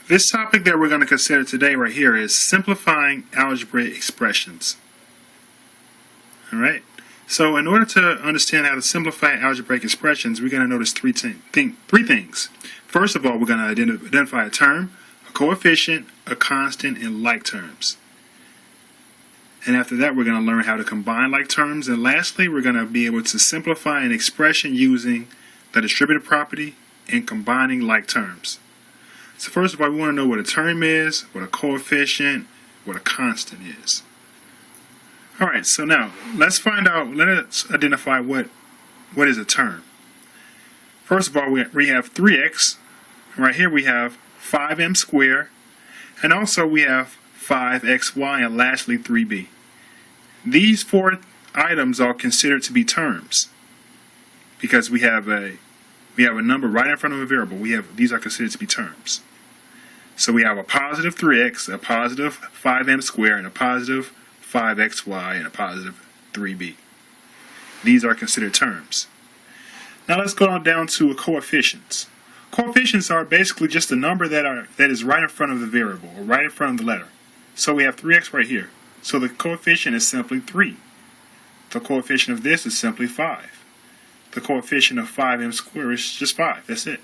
This topic that we're going to consider today right here is simplifying algebraic expressions. Alright, so in order to understand how to simplify algebraic expressions, we're going to notice three things. First of all, we're going to identify a term, a coefficient, a constant, and like terms. And after that, we're going to learn how to combine like terms. And lastly, we're going to be able to simplify an expression using the distributive property and combining like terms. So first of all, we want to know what a term is, what a coefficient, what a constant is. Alright, so now let's identify what is a term. First of all, we have 3x. Right here we have 5m squared, and also we have 5xy, and lastly 3b. These four items are considered to be terms because we have a number right in front of a variable. These are considered to be terms. So we have a positive 3x, a positive 5m squared, and a positive 5xy, and a positive 3b. These are considered terms. Now let's go on down to coefficients. Coefficients are basically just a number that is right in front of the variable, or right in front of the letter. So we have 3x right here. So the coefficient is simply 3. The coefficient of this is simply 5. The coefficient of 5m squared is just 5. That's it.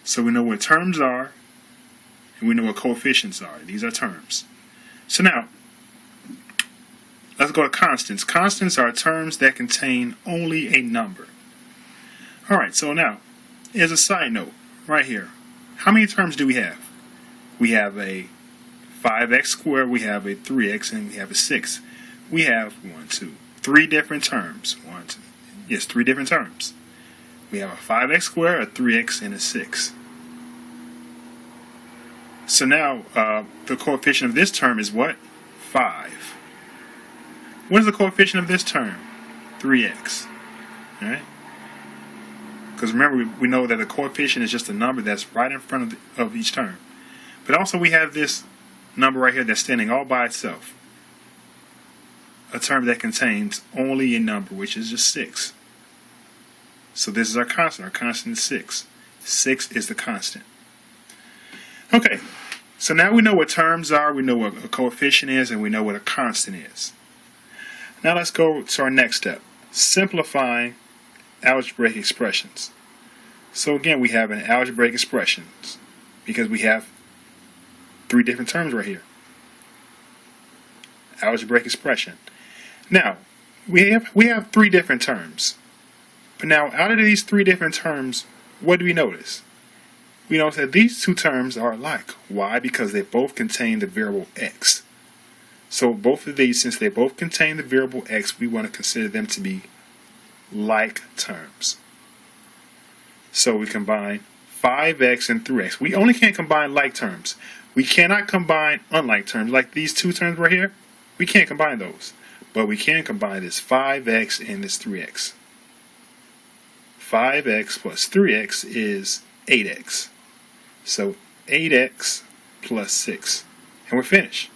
So we know what terms are, and we know what coefficients are. These are terms. So now, let's go to constants. Constants are terms that contain only a number. Alright, so now, as a side note, right here, how many terms do we have? We have a 5x squared, we have a 3x, and we have a 6. We have 3 different terms. 3 different terms. We have a 5x squared, a 3x, and a 6. So now, the coefficient of this term is what? 5. What is the coefficient of this term? 3x. Alright? Because remember, we know that the coefficient is just a number that's right in front of each term. But also we have this number right here that's standing all by itself. A term that contains only a number, which is just 6. So this is our constant. Our constant is 6. 6 is the constant. Okay, so now we know what terms are, we know what a coefficient is, and we know what a constant is. Now let's go to our next step, simplifying algebraic expressions. So again, we have an algebraic expressions because we have 3 different terms right here. Algebraic expression. Now, we have 3 different terms. But now, out of these 3 different terms, what do we notice? We notice that these 2 terms are alike. Why? Because they both contain the variable x. So both of these, since they both contain the variable x, we want to consider them to be like terms. So we combine 5x and 3x. We only can combine like terms. We cannot combine unlike terms. Like these 2 terms right here, we can't combine those. But we can combine this 5x and this 3x. 5x plus 3x is 8x. So 8x plus 6. And we're finished.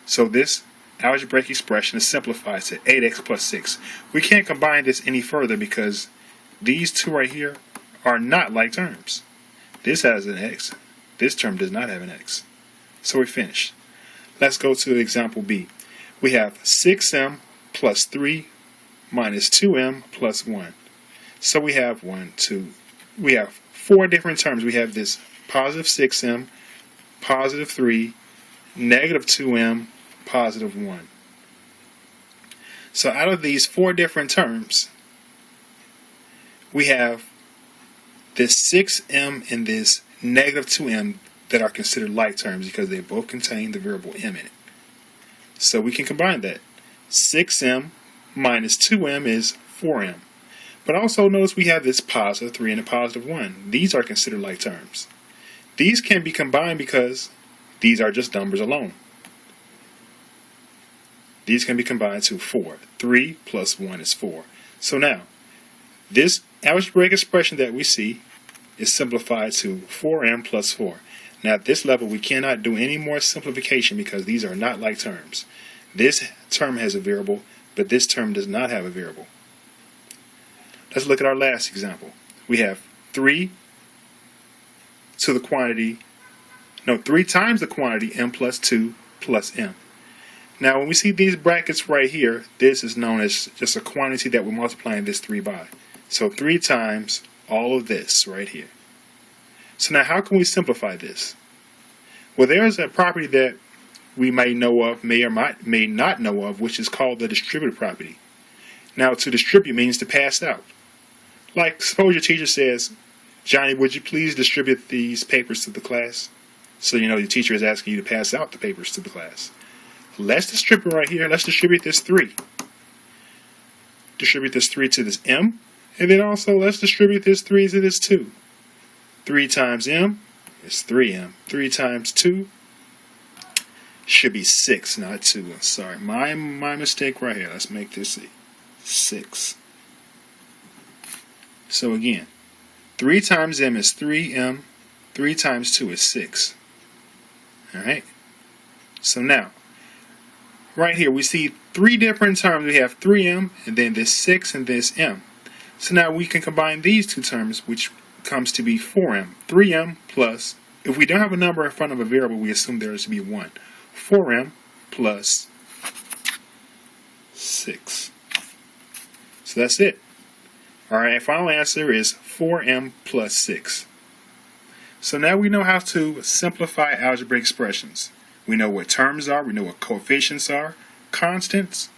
So this algebraic expression is simplified to 8x plus 6. We can't combine this any further because these 2 right here are not like terms. This has an x. This term does not have an x. So we're finished. Let's go to example B. We have 6m plus 3 minus 2m plus 1. So we have 4 different terms. We have this positive 6m, positive 3, negative 2m, positive 1. So out of these 4 different terms, we have this 6m and this negative 2m that are considered like terms because they both contain the variable m in it. So we can combine that. 6m minus 2m is 4m. But also notice we have this positive 3 and a positive 1. These are considered like terms. These can be combined because these are just numbers alone. These can be combined to 4. 3 plus 1 is 4. So now, this algebraic expression that we see is simplified to 4m plus 4. Now at this level we cannot do any more simplification because these are not like terms. This term has a variable, but this term does not have a variable. Let's look at our last example. We have 3 to the quantity No, 3 times the quantity m plus 2 plus m. Now, when we see these brackets right here, this is known as just a quantity that we're multiplying this 3 by. So 3 times all of this right here. So now how can we simplify this? Well, there's a property that we may know of, may or may not know of, which is called the distributive property. Now, to distribute means to pass out. Like, suppose your teacher says, Johnny, would you please distribute these papers to the class? So you know your teacher is asking you to pass out the papers to the class. Let's distribute right here. Let's distribute this 3. Distribute this 3 to this m. And then also let's distribute this 3 to this 2. 3 times m is 3m. 3 times 2 should be 6, not 2. Sorry, my mistake right here. Let's make this 6. So again, 3 times m is 3m. 3 times 2 is 6. Alright? So now, right here we see 3 different terms. We have 3m and then this 6 and this m. So now we can combine these 2 terms, which comes to be 4m. 3m plus, if we don't have a number in front of a variable, we assume there is to be 1. 4m plus 6. So that's it. Alright, final answer is 4m plus 6. So now we know how to simplify algebraic expressions. We know what terms are, we know what coefficients are, constants,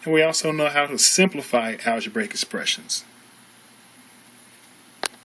and we also know how to simplify algebraic expressions.